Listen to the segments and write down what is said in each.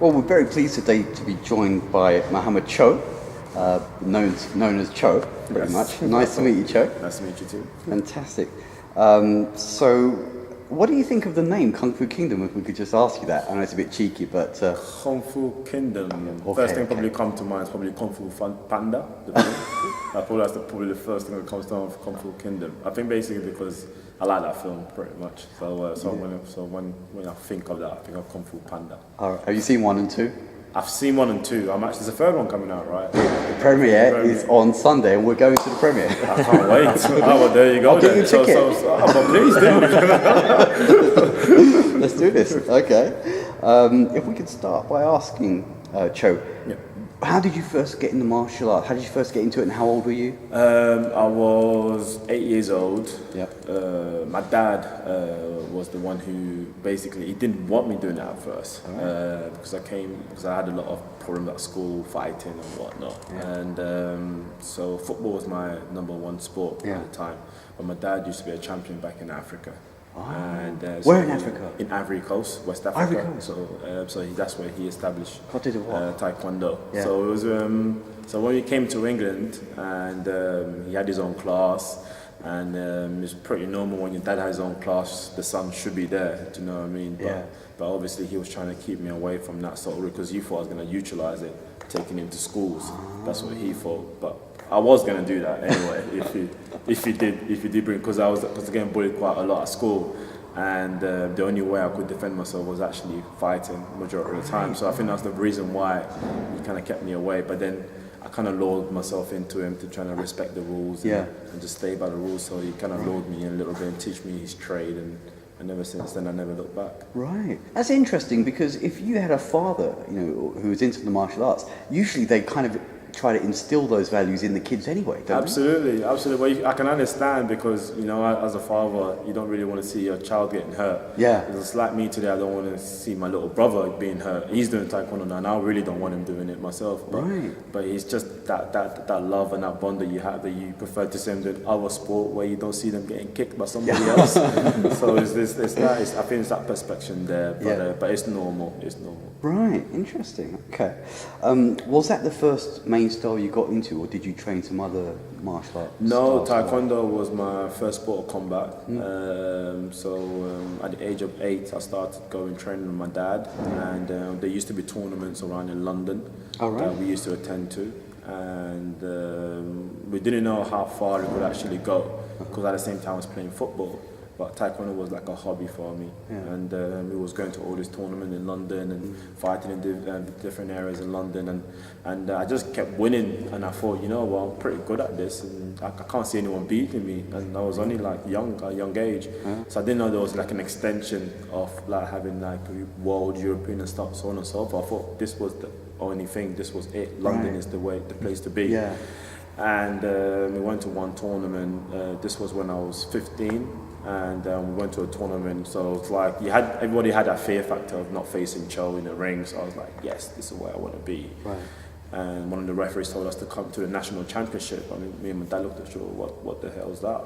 Well, we're very pleased today to be joined by Mahama Cho, known as Cho, pretty much. Nice to meet you, Cho. Nice to meet you too. Fantastic. So, what do you think of the name Kung Fu Kingdom? If we could just ask you that. I know it's a bit cheeky, but Kung Fu Kingdom. Okay, First thing probably come to mind is probably Kung Fu Panda. That's probably the first thing that comes to mind for Kung Fu Kingdom. I think basically because I like that film pretty much. So when I think of that, I think of Kung Fu Panda. have you seen 1 and 2? I've seen 1 and 2. There's a third one coming out, right? The premiere is on Sunday, and we're going to the premiere. I can't wait. Oh, well, there you go. I'll get you a ticket. But please do. Let's do this. Okay. If we could start by asking Cho, Yeah. how did you first get into martial arts? How did you first get into it, and how old were you? I was 8 years old. Yeah. My dad was the one who basically he didn't want me doing it at first because I had a lot of problems at school, fighting and whatnot. Yeah. And so football was my number one sport Yeah. at the time. But my dad used to be a champion back in Africa. And, Where in Africa? In Ivory Coast, West Africa. Ivory Coast. That's where he established What did it what? Taekwondo. Yeah. So it was so when he came to England and he had his own class, and it's pretty normal when your dad has his own class, the son should be there. Do you know what I mean? Yeah. But obviously he was trying to keep me away from that sort of route because he thought I was going to utilize it, taking him to schools. That's what he thought. But I was going to do that anyway if he did bring, because I was getting bullied quite a lot at school. And the only way I could defend myself was actually fighting majority of the time. So I think that's the reason why he kind of kept me away. But then I kind of lured myself into him to try to respect the rules and just stay by the rules. So he kind of lured me in a little bit and teach me his trade. And ever since then, I never looked back. Right. That's interesting because if you had a father, who was into the martial arts, usually they kind of try to instill those values in the kids anyway, don't Absolutely. Well, I can understand because, as a father, you don't really want to see your child getting hurt. Yeah. It's like me today, I don't want to see my little brother being hurt. He's doing Taekwondo now, and I really don't want him doing it myself. But it's just that love and that bond that you have that you prefer to send in other sport where you don't see them getting kicked by somebody else. So I think it's that perspective there, but it's normal. It's normal. Right, interesting. Okay. Was that the first main style you got into, or did you train some other martial arts? No, styles? Taekwondo was my first sport of combat. At the age of 8, I started going training with my dad, and there used to be tournaments around in London that we used to attend to, and we didn't know how far it could actually go because at the same time I was playing football. But Taekwondo was like a hobby for me, and we was going to all these tournaments in London and fighting in different areas in London, and I just kept winning, and I thought, I'm pretty good at this, and I can't see anyone beating me, and I was only like a young age, so I didn't know there was like an extension of like having like world, European and stuff, so on and so forth. I thought this was the only thing, this was it. London is the place to be. Yeah. And we went to one tournament. This was when I was 15. And we went to a tournament, so it's like everybody had that fear factor of not facing Cho in the ring. So I was like, yes, this is where I want to be. Right. And one of the referees told us to come to the national championship. I mean, me and my dad looked at each other, what the hell is that?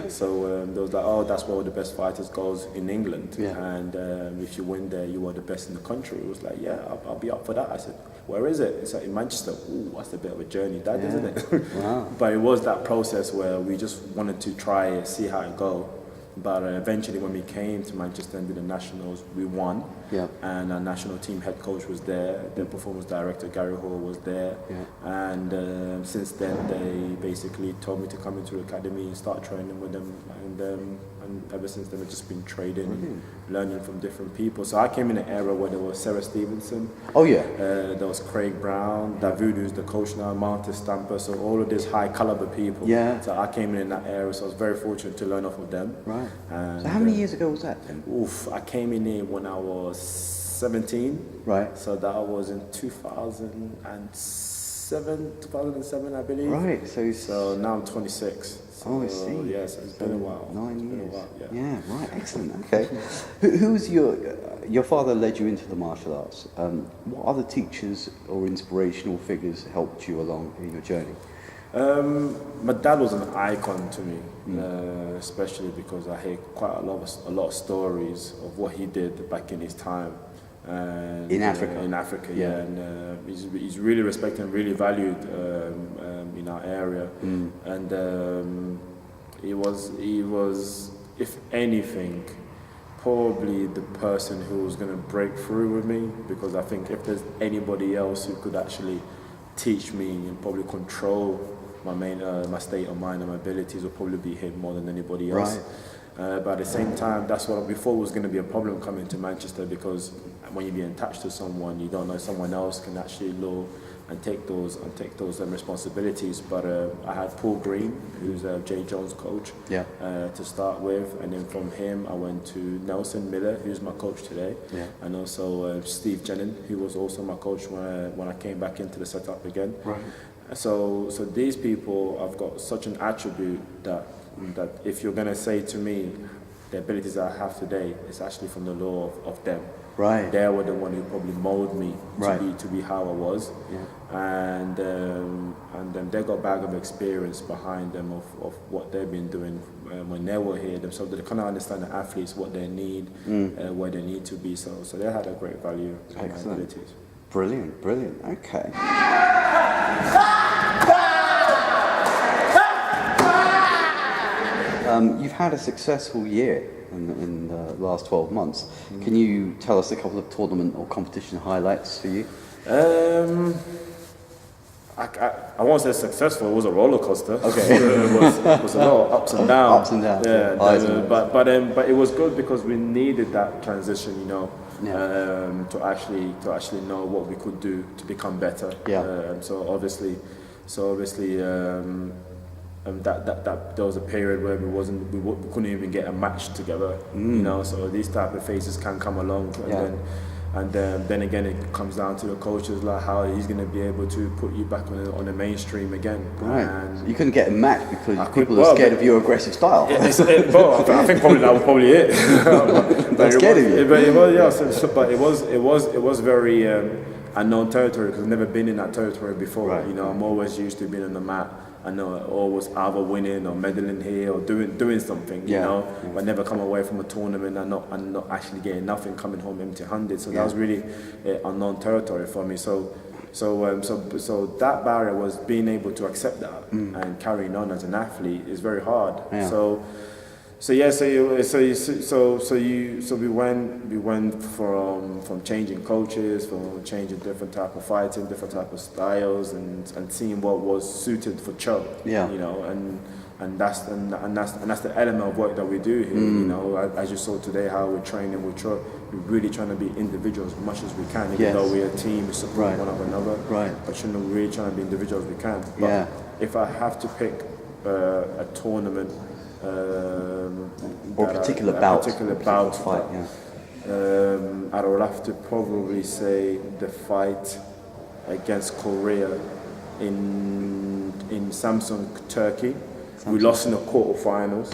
So they was like, oh, that's where the best fighters goes in England. Yeah. And if you win there, you are the best in the country. It was like, yeah, I'll be up for that. I said, where is it? It's like in Manchester. Ooh, that's a bit of a journey, Dad, isn't it? Wow. But it was that process where we just wanted to try and see how it go. But eventually when we came to Manchester and did the nationals, we won. Yeah. And our national team head coach was there. The performance director, Gary Hall, was there. Yeah. And since then, they basically told me to come into the academy and start training with them. And ever since then, I've just been trading and learning from different people. So I came in an era where there was Sarah Stevenson. Oh, yeah. There was Craig Brown, David, who's the coach now, Martin Stamper. So all of these high caliber people. Yeah. So I came in that era, so I was very fortunate to learn off of them. Right. And so how many years ago was that then? I came in here when I was 17. Right. So that was in 2007, I believe. Right. So now I'm 26. So, I see. Yes, it's been a while. 9 years. Yeah, right. Excellent. Okay. Who was your father led you into the martial arts? What other teachers or inspirational figures helped you along in your journey? My dad was an icon to me, especially because I hear quite a lot of stories of what he did back in his time. And, in Africa? In Africa, yeah. And he's really respected and really valued in our area. And he was, if anything, probably the person who was going to break through with me, because I think if there's anybody else who could actually teach me and probably control my state of mind and my abilities, will probably be him more than anybody else. Right. But at the same time, that's what before was going to be a problem coming to Manchester, because when you're being attached to someone, you don't know someone else can actually lure and take those responsibilities. But I had Paul Green, who's Jay Jones' coach, to start with, and then from him I went to Nelson Miller, who's my coach today, and also Steve Jennings, who was also my coach when I came back into the setup again. Right. So these people, I've got such an attribute that if you're going to say to me the abilities I have today, it's actually from the law of them. Right. They were the one who probably molded me to be how I was. Yeah. And they got a bag of experience behind them of what they've been doing when they were here themselves. They kind of understand the athletes, what they need, where they need to be. So they had a great value in my abilities. Brilliant, brilliant. Okay. You've had a successful year in the last 12 months. Can you tell us a couple of tournament or competition highlights for you? I won't say successful. It was a roller coaster. Okay. it was a lot of ups and downs. Ups and downs. Yeah. But it was good because we needed that transition, to actually know what we could do to become better. Yeah. So obviously. That there was a period where we couldn't even get a match together, So these type of phases can come along, and then again it comes down to the coaches, like how he's going to be able to put you back on the mainstream again. Right. And you couldn't get a match because people are scared of your aggressive style. I think probably that was probably it. They're scared of you. But it was very unknown territory, because I've never been in that territory before. Right. I'm always used to being on the mat. I know always either winning or medaling here or doing something, but never come away from a tournament and not actually getting nothing, coming home empty-handed. So that was really unknown territory for me. So that barrier was being able to accept that and carrying on as an athlete is very hard. Yeah. So we went from changing coaches, from changing different type of fighting, different type of styles, and seeing what was suited for Cho. And that's the element of work that we do here. As you saw today, how we're training with Cho, we're really trying to be individuals as much as we can, even though we're a team, we support one another. Right. But we're really trying to be individuals as we can. But if I have to pick a tournament. Or a particular bout. Fight, I would have to probably say the fight against Korea in Samsung, Turkey. We lost in the quarterfinals,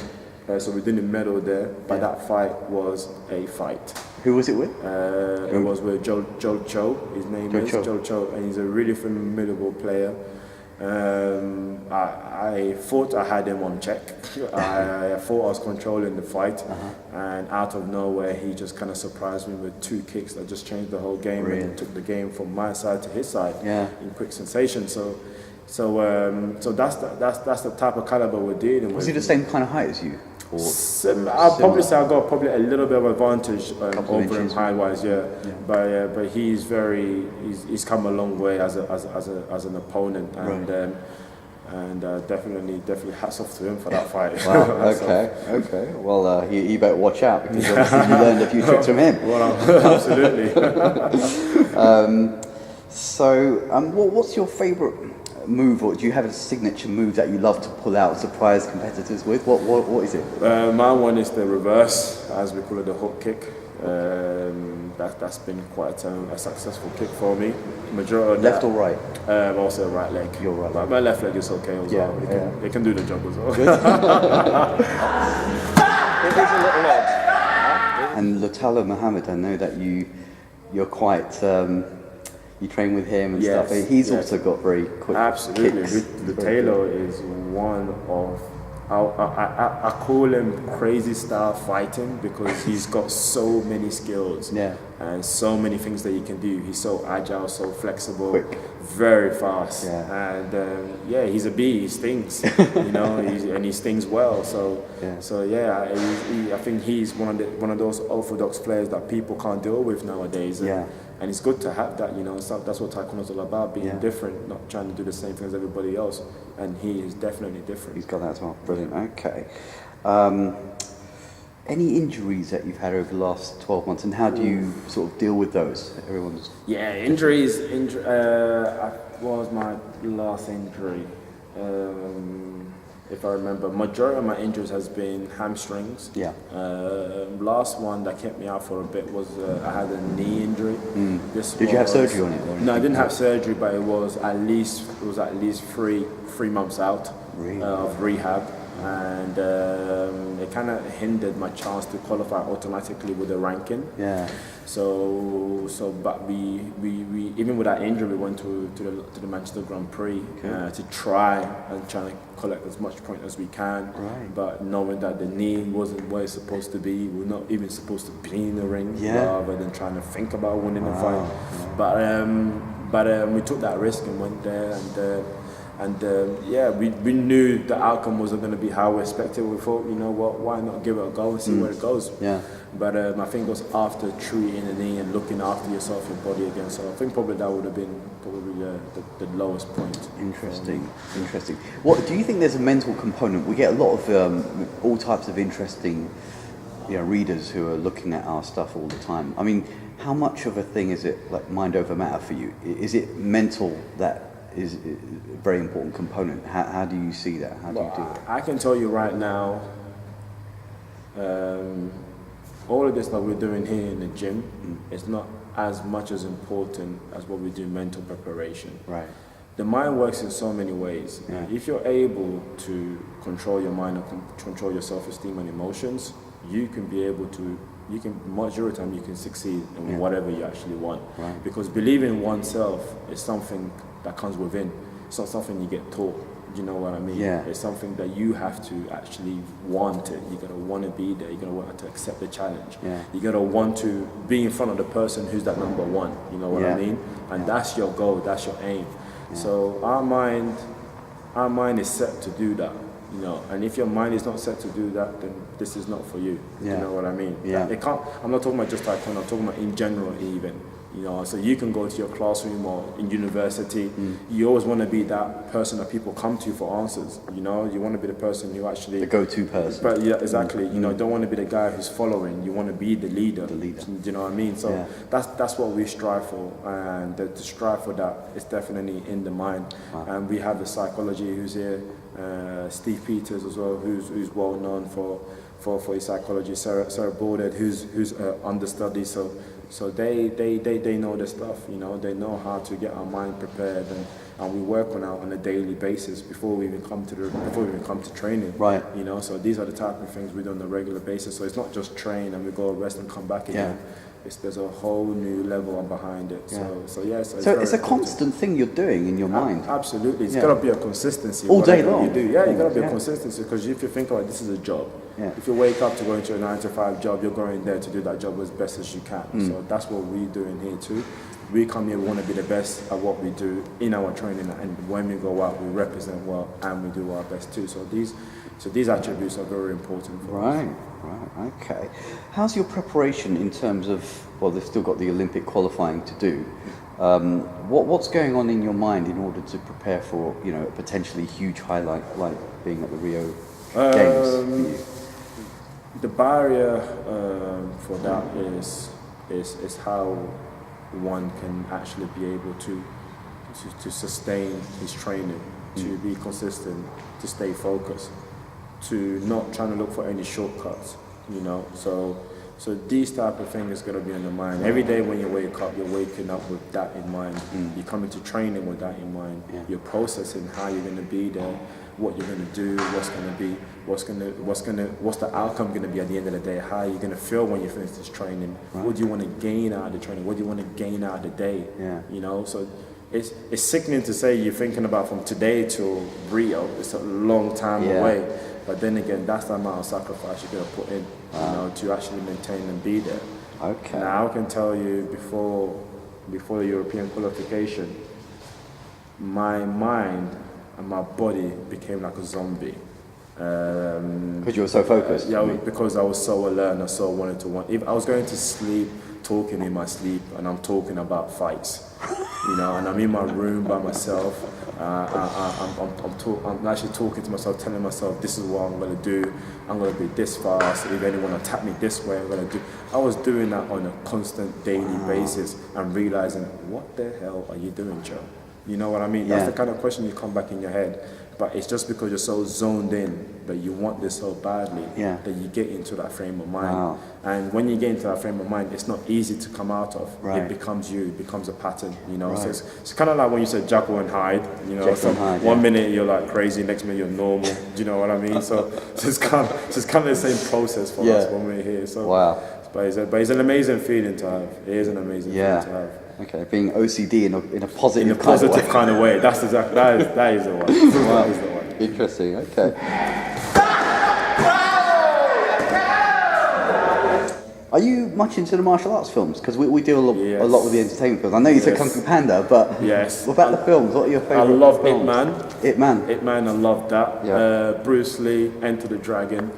so we didn't medal there. But that fight was a fight. Who was it with? It was with Joe Cho. His name is Joe Cho, and he's a really formidable player. I thought I had him on check. I thought I was controlling the fight, and out of nowhere he just kind of surprised me with 2 kicks that just changed the whole game and took the game from my side to his side in quick sensation. So that's the type of caliber we're dealing with. Was he the same kind of height as you? I'll probably say I got probably a little bit of advantage over him height-wise, But he's come a long way as an opponent, and definitely hats off to him for that fight. Wow. Okay. Well, you better watch out, because obviously you learned a few tricks from him. Well, absolutely. What's your favourite move, or do you have a signature move that you love to pull out, surprise competitors with? What is it? My one is the reverse, as we call it, the hook kick. That's been quite a successful kick for me. Majority of left or right? Also right leg. Your right leg. My left leg is okay as well. It can do the job as well. It is a little odd. And Lutalo Mohammed, I know that you're quite. You train with him and stuff. He's also got very quick Absolutely. kicks. Lutalo is one of I call him crazy style fighting because he's got so many skills and so many things that he can do. He's so agile, so flexible, quick, very fast, and he's a bee. He stings, you know, and he stings well. So I think he's one of those orthodox players that people can't deal with nowadays. And it's good to have that, you know. So that's what Taekwondo is all about, being different, not trying to do the same thing as everybody else. And he is definitely different. He's got that as well. Brilliant. Okay. Any injuries that you've had over the last 12 months, and how do you sort of deal with those? Everyone's... Yeah, injuries. What was my last injury? If I remember, majority of my injuries has been hamstrings. Last one that kept me out for a bit was I had a knee injury. Did you have surgery on it? No, I didn't have surgery, but it was at least 3 months out of rehab, and it kind of hindered my chance to qualify automatically with the ranking. But we even with that injury, we went to the Manchester Grand Prix to try to collect as much point as we can. But knowing that the knee wasn't where it's supposed to be, we're not even supposed to be in the ring, rather than trying to think about winning the fight. But we took that risk and went there, and we knew the outcome wasn't going to be how we expected. We thought, you know what, why not give it a go and see where it goes. But I think it was after treating the knee and looking after yourself, your body again. So I think probably that would have been the lowest point. Interesting. What do you think? There's a mental component. We get a lot of all types of interesting, readers who are looking at our stuff all the time. I mean, how much of a thing is it, like mind over matter for you? Is it mental that is a very important component? How do you see that? How do you do it? I can tell you right now, all of this that we're doing here in the gym is not as much as important as what we do mental preparation. The mind works in so many ways. If you're able to control your mind and control your self-esteem and emotions, majority of the time you can succeed in whatever you actually want. Because believing in oneself is something that comes within. It's not something you get taught. Do you know what I mean? It's something that you have to actually want it. You gotta want to be there. You gotta want to accept the challenge. You gotta want to be in front of the person who's that number one. You know what I mean? And that's your goal. That's your aim. So our mind is set to do that. You know, and if your mind is not set to do that, then this is not for you. You know what I mean? It can't. I'm not talking about just Taekwondo. I'm talking about in general, even. You know, so you can go to your classroom or in university. You always want to be that person that people come to for answers. You know, you want to be the person who actually the go-to person. But exactly. You know, don't want to be the guy who's following. You want to be the leader. Do you know what I mean? So that's what we strive for, and to strive for that is definitely in the mind. And we have the psychology who's here, Steve Peters as well, who's well known for his psychology. Sarah Borded, who's understudy. So they know their stuff, you know. They know how to get our mind prepared, and we work on a daily basis before we even come to training. You know, so these are the type of things we do on a regular basis. So it's not just train and we go rest and come back again. There's a whole new level behind it. So it's a constant thing you're doing in your mind. Absolutely, it's got to be a consistency. All day long. You do, you got to be a consistency, because if you think about it, this is a job. If you wake up to go into a 9-to-5 job, you're going there to do that job as best as you can. So that's what we're doing here too. We come here, we want to be the best at what we do in our training, and when we go out, we represent well and we do our best too. So these attributes are very important for us. Right, okay. How's your preparation in terms of, well, they've still got the Olympic qualifying to do. What's going on in your mind in order to prepare for, a potentially huge highlight like being at the Rio Games for you? The barrier for that is how one can actually be able to sustain his training, to be consistent, to stay focused, to not trying to look for any shortcuts, So these type of things is going to be on your mind. Every day when you wake up, you're waking up with that in mind. You come into training with that in mind. You're processing how you're going to be there, what you're going to do, what's the outcome going to be at the end of the day, how you're going to feel when you finish this training, what do you want to gain out of the training, what do you want to gain out of the day, So it's sickening to say you're thinking about from today till Rio. It's a long time away. But then again, that's the amount of sacrifice you're going to put in, you know, to actually maintain and be there. Okay. Now I can tell you before the European qualification, my mind and my body became like a zombie. Because you were so focused. Yeah, because I was so alert and I so wanted to want. If I was going to sleep, talking in my sleep, and I'm talking about fights, you know, and I'm in my room by myself. I'm actually talking to myself, telling myself, this is what I'm going to do. I'm going to be this fast. If anyone attack me this way, I'm going to do. I was doing that on a constant daily basis and realizing, what the hell are you doing, Joe? You know what I mean? That's the kind of question you come back in your head. But it's just because you're so zoned in that you want this so badly that you get into that frame of mind. Wow. And when you get into that frame of mind, it's not easy to come out of. Right. It becomes you. It becomes a pattern, you know. Right. So it's kind of like when you said Jekyll and Hyde, you know. Jekyll and Hyde, one minute you're like crazy, next minute you're normal. Do you know what I mean? So it's kind of the same process for us when we're here. So, but it's an amazing feeling to have. It is an amazing feeling to have. Okay, being OCD in a positive kind of way. That's exactly that is the one. That is the one. Interesting. Okay. Are you much into the martial arts films? Because we do a lot with the entertainment films. I know you said Kung Fu Panda, but what about the films? What are your favourite films? I love Ip Man. Ip Man. Ip Man, I love that. Yeah. Bruce Lee, Enter the Dragon.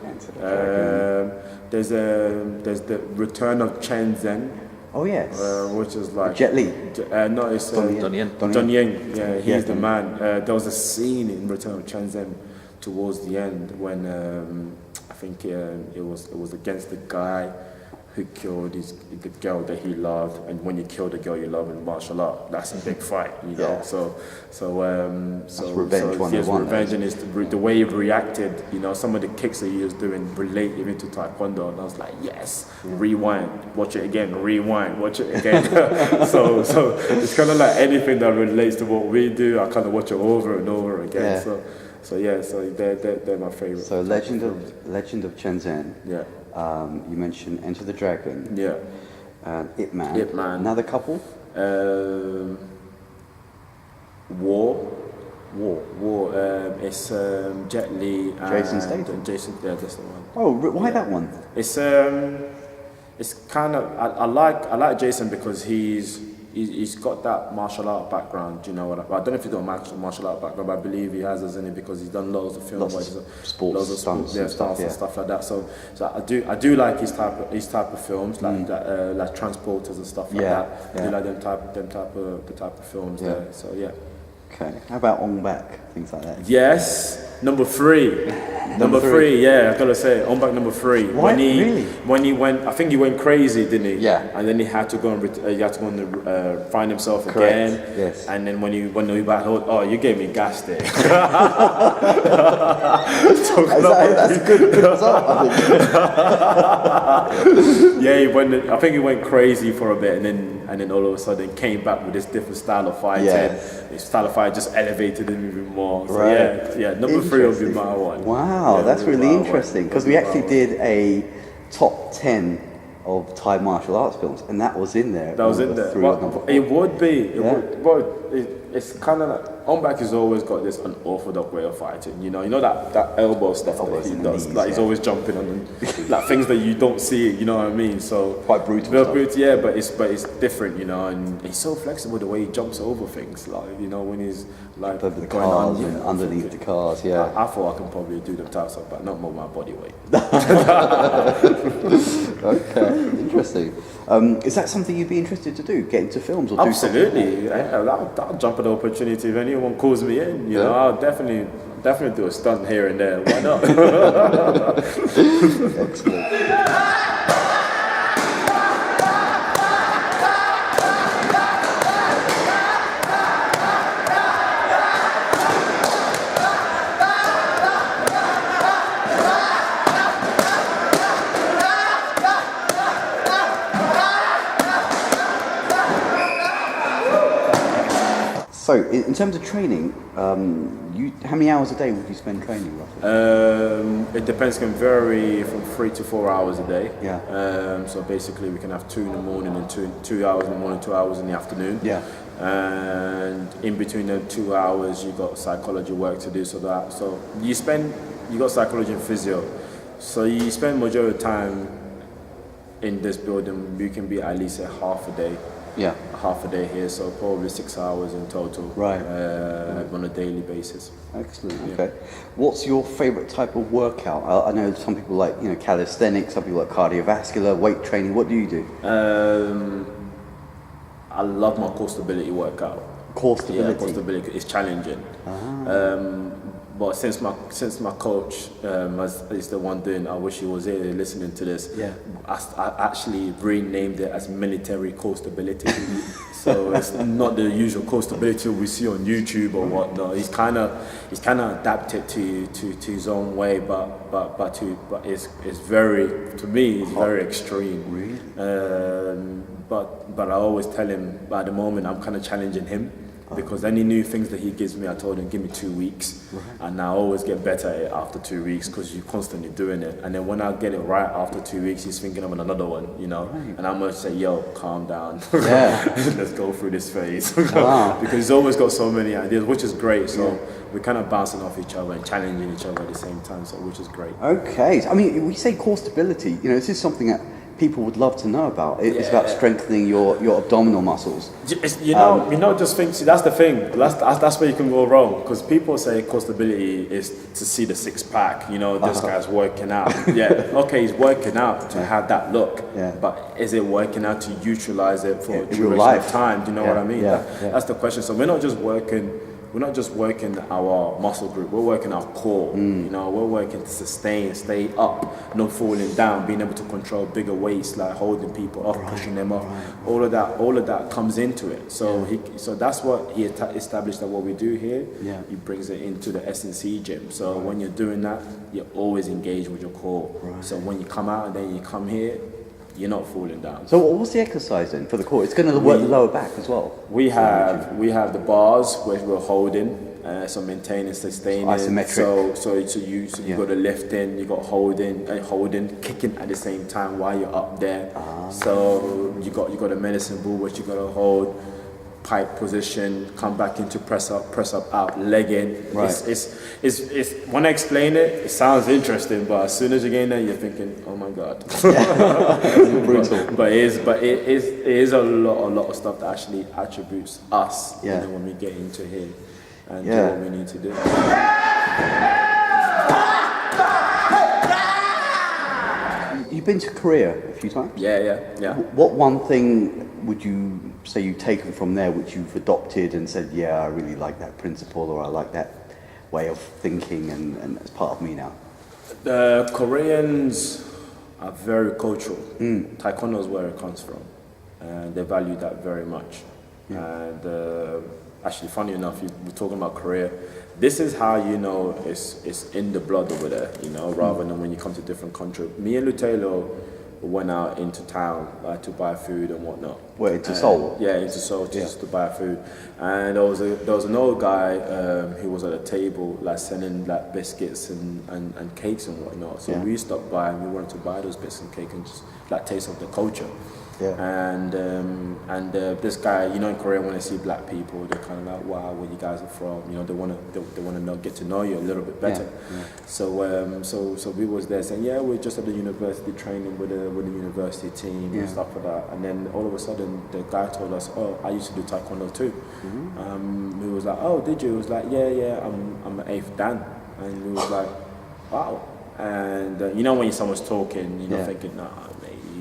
There's the Return of Chen Zhen. Oh yes. Which is like Jet Li. No, it's Don Yen. Don Yen. Yeah, he's the man. There was a scene in Return of Chen Zhen towards the end when I think it was against the guy who killed the girl that he loved, and when you kill the girl you love in martial art, that's a big fight, you know. So revenge 101. Revenge, and it's the way he reacted. You know, some of the kicks that he was doing relate even to Taekwondo, and I was like, yes, rewind, watch it again, rewind, watch it again. so it's kind of like anything that relates to what we do, I kind of watch it over and over again. So they're my favorite. So Legend of Chen Zhen. Yeah. You mentioned Enter the Dragon. Yeah. Ip Man. Ip Man. Another couple? War. It's Jet Li and Jason Statham. Yeah, that's the one. Oh, why that one? It's kind of I like Jason because he's got that martial art background, you know. I don't know if he's got a martial art background, but I believe he has, isn't it? Because he's done loads of films, loads of stunts and stuff like that. So I do like his type of films, like that, like Transporters and stuff like that. I do like the type of films there. So yeah. Okay. How about On Back, things like that? Yes. Number three, yeah, I gotta say, On Back number 3. Why? When he went, I think he went crazy, didn't he? Yeah. And then he had to go and find himself again. Yes. And then when he back, you gave me gas there. That's a good result, I think. Yeah, I think he went crazy for a bit, and then all of a sudden came back with this different style of fighting. His style of fight just elevated him even more. So yeah, number 3 will be my one. Wow, that's really interesting, because we actually did a top 10 of Thai martial arts films, and that was in there. That was in there. It would be. It's kind of like On Back has always got this unorthodox way of fighting. You know that elbow stuff that he does. Like he's always jumping on them, like things that you don't see. You know what I mean? So quite brutal. Yeah, but it's different. You know, and he's so flexible the way he jumps over things. Like you know when he's like the cars and underneath the cars. Yeah. I thought I can probably do them types of, but not more my body weight. Okay, interesting. Is that something you'd be interested to do? Get into films or Absolutely. Yeah, I'll jump at the opportunity if anyone calls me in. You know, I'll definitely do a stunt here and there. Why not? Excellent. So, in terms of training, how many hours a day would you spend training roughly? It depends. Can vary from 3 to 4 hours a day. Yeah. So basically, we can have 2 in the morning and 2 hours in the morning, 2 hours in the afternoon. Yeah. And in between the 2 hours, you got psychology work to do. So you spend you got psychology and physio. So you spend majority of the time in this building. You can be at least a half a day. Yeah. Half a day here, so probably 6 hours in total. Right. On a daily basis. Excellent. Okay. What's your favorite type of workout? I know some people like calisthenics, some people like cardiovascular, weight training. What do you do? I love my core stability workout. Core stability. Yeah, core stability is challenging. But since my coach is the one doing, I wish he was here listening to this. Yeah. I actually renamed it as military core stability. So it's not the usual core stability we see on YouTube or whatnot. He's kind of adapted to his own way, but it's very, to me, it's very extreme. Really? But I always tell him, at the moment I'm kind of challenging him. Because any new things that he gives me, I told him, give me 2 weeks. And I always get better at it after 2 weeks because you're constantly doing it. And then when I get it right after 2 weeks, he's thinking of another one, And I'm going to say, yo, calm down. Yeah. Let's go through this phase. Because he's always got so many ideas, which is great. So we're kind of bouncing off each other and challenging each other at the same time, so which is great. Okay. So, I mean, we say core stability, this is something that people would love to know about. It's about strengthening your abdominal muscles. Just think. See, that's the thing. That's where you can go wrong. Because people say core stability is to see the six pack. This guy's working out. Yeah, okay, he's working out to have that look. Yeah. But is it working out to utilize it for a real life of time? Do you know what I mean? That's the question. So we're not just working our muscle group, we're working our core. We're working to sustain, stay up, not falling down, being able to control bigger weights, like holding people up, pushing them up. All of that comes into it. So that's what he established that what we do here. He brings it into the S&C gym. So when you're doing that, you're always engaged with your core. So when you come out and then you come here, you're not falling down. So what's the exercise then for the core? It's going to work the lower back as well. We have the bars where we're holding, so maintaining, sustaining. Isometric. So you got the lifting, you got holding, kicking at the same time while you're up there. So you got a medicine ball which you got to hold. Pike position, come back into press up, out, leg in. Right. It's when I explain it, it sounds interesting, but as soon as you get in there, you're thinking, oh my god, brutal. But it is a lot of stuff that actually attributes us. When we get into here and do what we need to do. You've been to Korea a few times? Yeah. What one thing would you say you've taken from there which you've adopted and said, I really like that principle, or I like that way of thinking and it's part of me now? The Koreans are very cultural. Taekwondo is where it comes from, and they value that very much. And actually, funny enough, we're talking about Korea. This is how it's in the blood over there, rather than when you come to different countries. Me and Lutelo went out into town to buy food and whatnot. Where, into Seoul? Yeah, into Seoul, just to buy food. And there was an old guy who was at a table selling biscuits and cakes and whatnot. So we stopped by and we wanted to buy those biscuits and cakes and just taste of the culture. And this guy, in Korea, when they see black people, they're kind of like, wow, where you guys are from? They want to get to know you a little bit better. So we was there saying, we're just at the university training with the university team and stuff like that. And then all of a sudden, the guy told us, oh, I used to do Taekwondo too. We was like, oh, did you? He was like, yeah, I'm an 8th Dan. And we was like, wow. And when someone's talking, thinking, nah,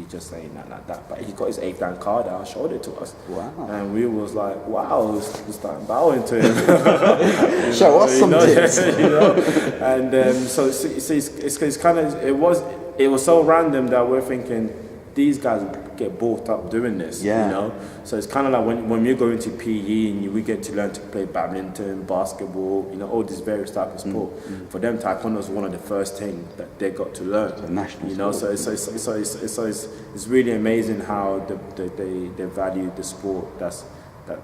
just saying that like that, but he got his 8th Dan card out, showed it to us. Wow. And we was like, wow, let's start bowing to him. Show us some tips. And so it's kind of, it was so random that we're thinking, these guys get brought up doing this, So it's kind of like when we're going to PE and we get to learn to play badminton, basketball, all these various types of sport. For them, Taekwondo is one of the first things that they got to learn. It's a national sport. So it's really amazing how they value the sport that's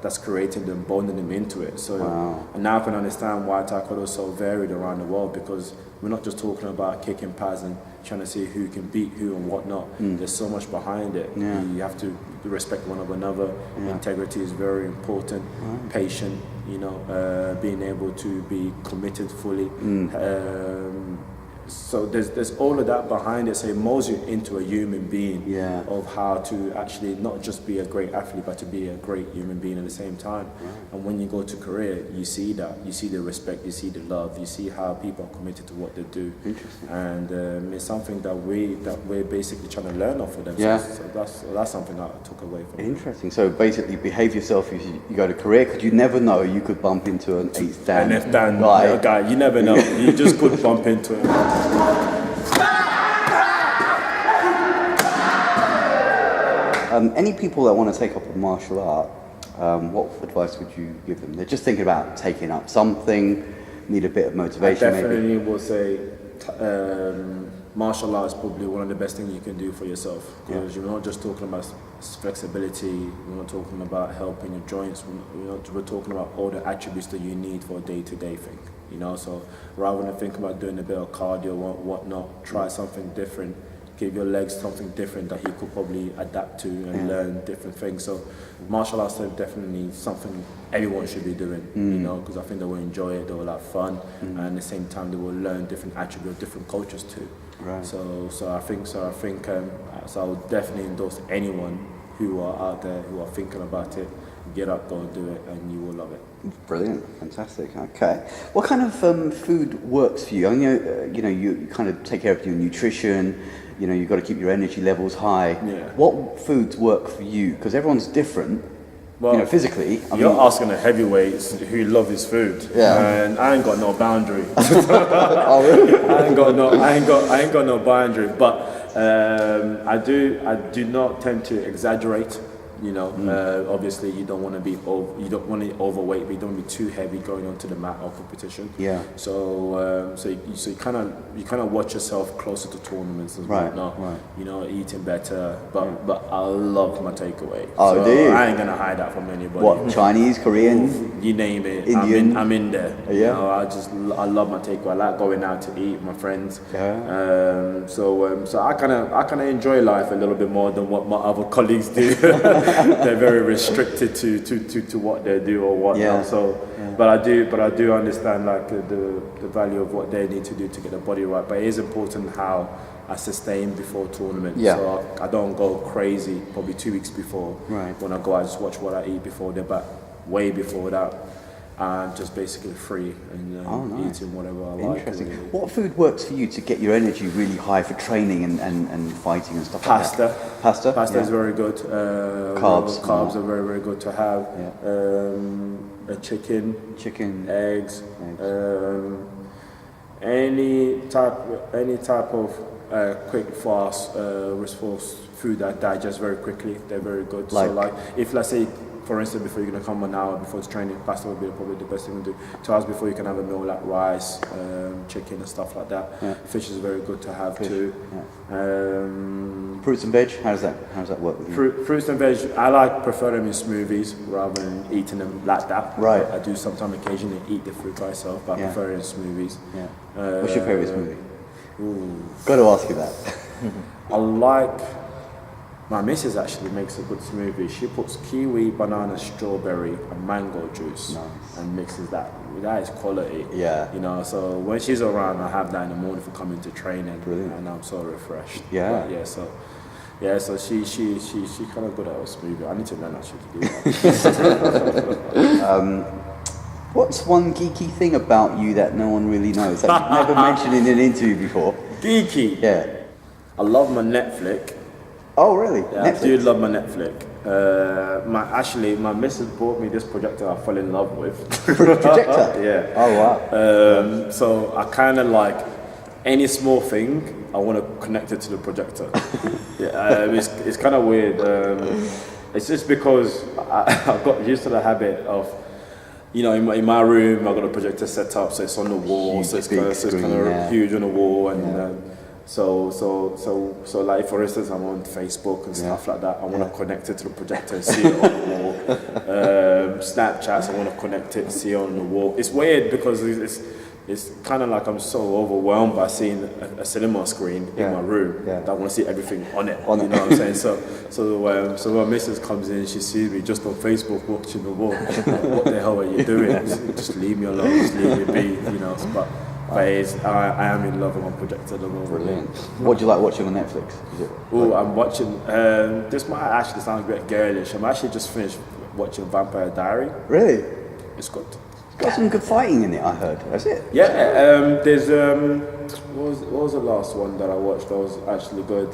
that's creating them, bonding them into it. So and now I can understand why Taekwondo is so varied around the world, because we're not just talking about kicking pads and trying to see who can beat who and whatnot. There's so much behind it. You have to respect one another. Integrity is very important. Patient, being able to be committed fully. So there's all of that behind it. So it molds you into a human being of how to actually not just be a great athlete, but to be a great human being at the same time. And when you go to Korea, you see that. You see the respect, you see the love, you see how people are committed to what they do. Interesting. And it's something that we're basically trying to learn off of them. So that's something that I took away from it. Interesting. So basically, behave yourself if you go to Korea, because you never know, you could bump into an 8th Dan. An 8th Dan guy, you never know. You just could bump into him. Any people that want to take up a martial art, what advice would you give them? They're just thinking about taking up something, need a bit of motivation. I definitely will say martial art is probably one of the best things you can do for yourself, because you're not just talking about flexibility, we're not talking about helping your joints, we're talking about all the attributes that you need for a day-to-day thing. So rather than think about doing a bit of cardio or whatnot, try something different. Give your legs something different that you could probably adapt to and learn different things. So martial arts is definitely something everyone should be doing, because I think they will enjoy it, they will have fun, and at the same time they will learn different attributes, different cultures too. Right. So I think so I would definitely endorse anyone who are out there who are thinking about it. Get up, go and do it, and you will love it. Brilliant, fantastic. Okay, what kind of food works for you? I know you kind of take care of your nutrition. You've got to keep your energy levels high. What foods work for you? Because everyone's different. Well, physically. You're asking the heavyweights who love his food, and I ain't got no boundary. Oh, really? I ain't got no boundary, but I do not tend to exaggerate. Obviously you don't want to be overweight, but you don't want to be too heavy going onto the mat or competition. So you kind of watch yourself closer to tournaments as well. Right. Eating better, but I love my takeaway. Oh, so do you? I ain't gonna hide that from anybody. What, Chinese, Korean? You name it. Indian? I'm in there. Yeah. I love my takeaway. I like going out to eat with my friends. So I kind of enjoy life a little bit more than what my other colleagues do. They're very restricted to what they do or whatnot. But I do understand like the value of what they need to do to get the body right. But it is important how I sustain before tournaments. So I don't go crazy probably 2 weeks before. Right. When I go, I just watch what I eat before that, but way before that. I'm just basically free and eating whatever I like. Interesting. Really. What food works for you to get your energy really high for training and fighting and stuff like that? Pasta is very good. Carbs are very, very good to have. Chicken, eggs. Any type of quick, fast, resource food that digests very quickly. They're very good. So like if let's say, for instance, before you're going to come 1 hour before it's training, pasta would be probably the best thing to do. 2 hours before you can have a meal like rice, chicken and stuff like that. Fish is very good to have too. Fruits and veg, how does that work with you? Fruits and veg, I prefer them in smoothies rather than eating them like that. Right. I do sometimes occasionally eat the fruit myself, but I prefer it in smoothies. What's your favourite smoothie? Got to ask you that. I like... My missus actually makes a good smoothie. She puts kiwi, banana, strawberry, and mango juice, and mixes that. That is quality. So when she's around, I have that in the morning for coming to training. Brilliant. And I'm so refreshed. So she kind of good at her smoothie. I need to learn actually to do that. What's one geeky thing about you that no one really knows that you've never mentioned in an interview before? Geeky? Yeah. I love my Netflix. Oh, really? Yeah, I do love my Netflix. My missus bought me this projector I fell in love with. Projector? Yeah. Oh, wow. So I kind of like any small thing, I want to connect it to the projector. It's kind of weird. It's just because I've got used to the habit of, in my room, I've got a projector set up, so it's on the wall, so it's kind of huge on the wall, and So like for instance, I'm on Facebook and stuff like that. I want to connect it to the projector and see it on the wall. Snapchats, I want to connect it and see it on the wall. It's weird because it's kind of like I'm so overwhelmed by seeing a cinema screen in my room that I want to see everything on it. You know what I'm saying? So when Mrs. comes in, she sees me just on Facebook watching the wall. Like, what the hell are you doing? Just leave me alone. Just leave me be. You know. But I am in love with my projector at the moment. Brilliant. What do you like watching on Netflix? I'm watching. This might actually sound a bit girlish. I'm actually just finished watching Vampire Diary. Really? It's good. It's got some good fighting in it, I heard. That's it? Yeah. There's what was the last one that I watched that was actually good?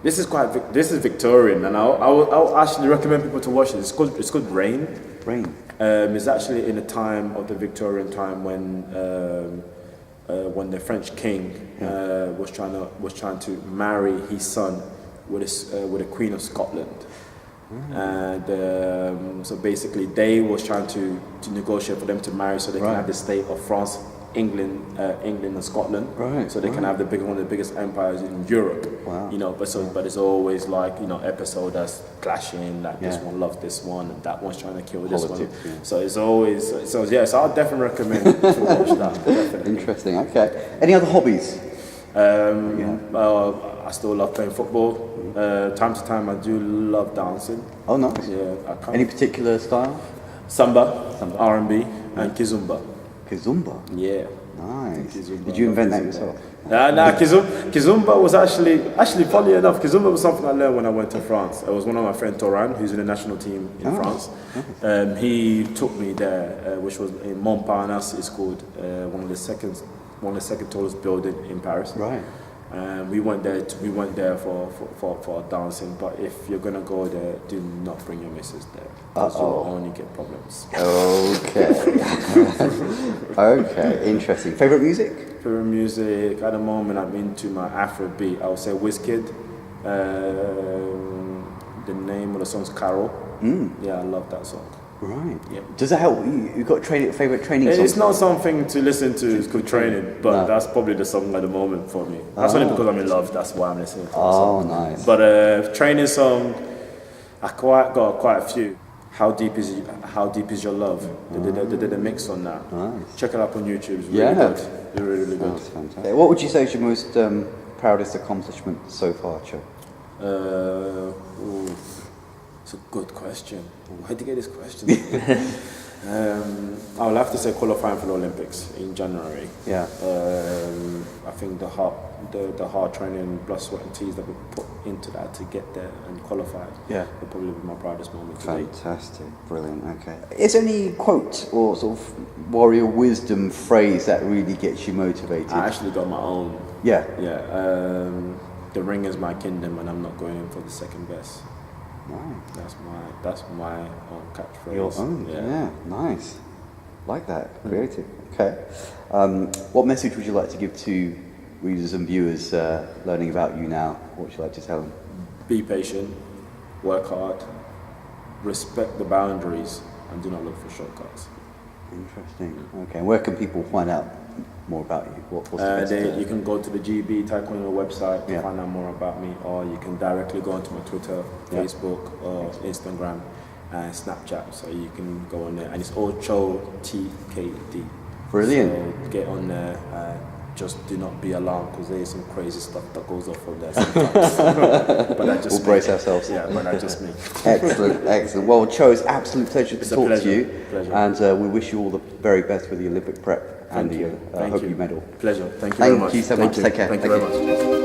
This is Victorian, and I'll actually recommend people to watch it. It's called Rain. Rain. It's actually in the time of the Victorian time when the French king was trying to marry his son with a Queen of Scotland. And so basically they was trying to negotiate for them to marry so they can have the state of France, England and Scotland, so they can have one of the biggest empires in Europe. You know, but it's always like, you know, episode that's clashing, like this one loves this one and that one's trying to kill this one. So it's always so I'll definitely recommend to watch that. Definitely. Interesting. Okay. Any other hobbies? I still love playing football. Time to time, I do love dancing. Oh, nice. Yeah. Any particular style? Samba, R&B, and Kizumba. Kizumba? Yeah. Nice. Kizumba. Did you invent that yourself? Kizumba was actually funny enough. Kizumba was something I learned when I went to France. It was one of my friends, Toran, who's in the national team in France. He took me there, which was in Montparnasse. It's called one of the second tallest building in Paris. Right. We went there for dancing. But if you're gonna go there, do not bring your missus there. Because you'll only get problems. Okay. Okay. Interesting. Favorite music? Favorite music at the moment, I'm into my Afrobeat. I would say Wizkid. The name of the song's Carol. Yeah, I love that song. Right. Yeah. Does that help? You got favorite training song? It's not something to listen to. It's good training, but that's probably the song at the moment for me. That's only because I'm in love. That's why I'm listening to the song. Nice. But training song, I got quite a few. How deep is your love? They did a mix on that. Nice. Check it out on YouTube. It's really good. It's really good. That's fantastic. What would you say is your most proudest accomplishment so far, Cho? It's a good question. Where'd you get this question? I would have to say qualifying for the Olympics in January. Yeah. I think the hard training, blood, sweat and tears that we put into that to get there and qualify will probably be my proudest moment today. Fantastic. Brilliant. Okay. Is there any quote or sort of warrior wisdom phrase that really gets you motivated? I actually got my own. Yeah. Yeah. The ring is my kingdom and I'm not going in for the second best. Nice. That's my own catchphrase. Your own, yeah, nice. Like that, creative. Okay. What message would you like to give to readers and viewers learning about you now? What would you like to tell them? Be patient, work hard, respect the boundaries, and do not look for shortcuts. Interesting. Okay. And where can people find out more about you? What's the best you can go to the GB Taekwondo website to find out more about me, or you can directly go onto my Twitter, Facebook, or Instagram, and Snapchat. So you can go on there, and it's all Cho TKD. Brilliant. So get on there. Just do not be alarmed because there is some crazy stuff that goes off from there sometimes. But that just we'll brace ourselves. Yeah, but that's just me. Excellent, excellent. Well, Cho, it's an absolute pleasure to talk to you. Pleasure. And we wish you all the very best with the Olympic prep and the Hope You medal. Pleasure. Thank you very much. Thank you so much. Take care. Thank you very much.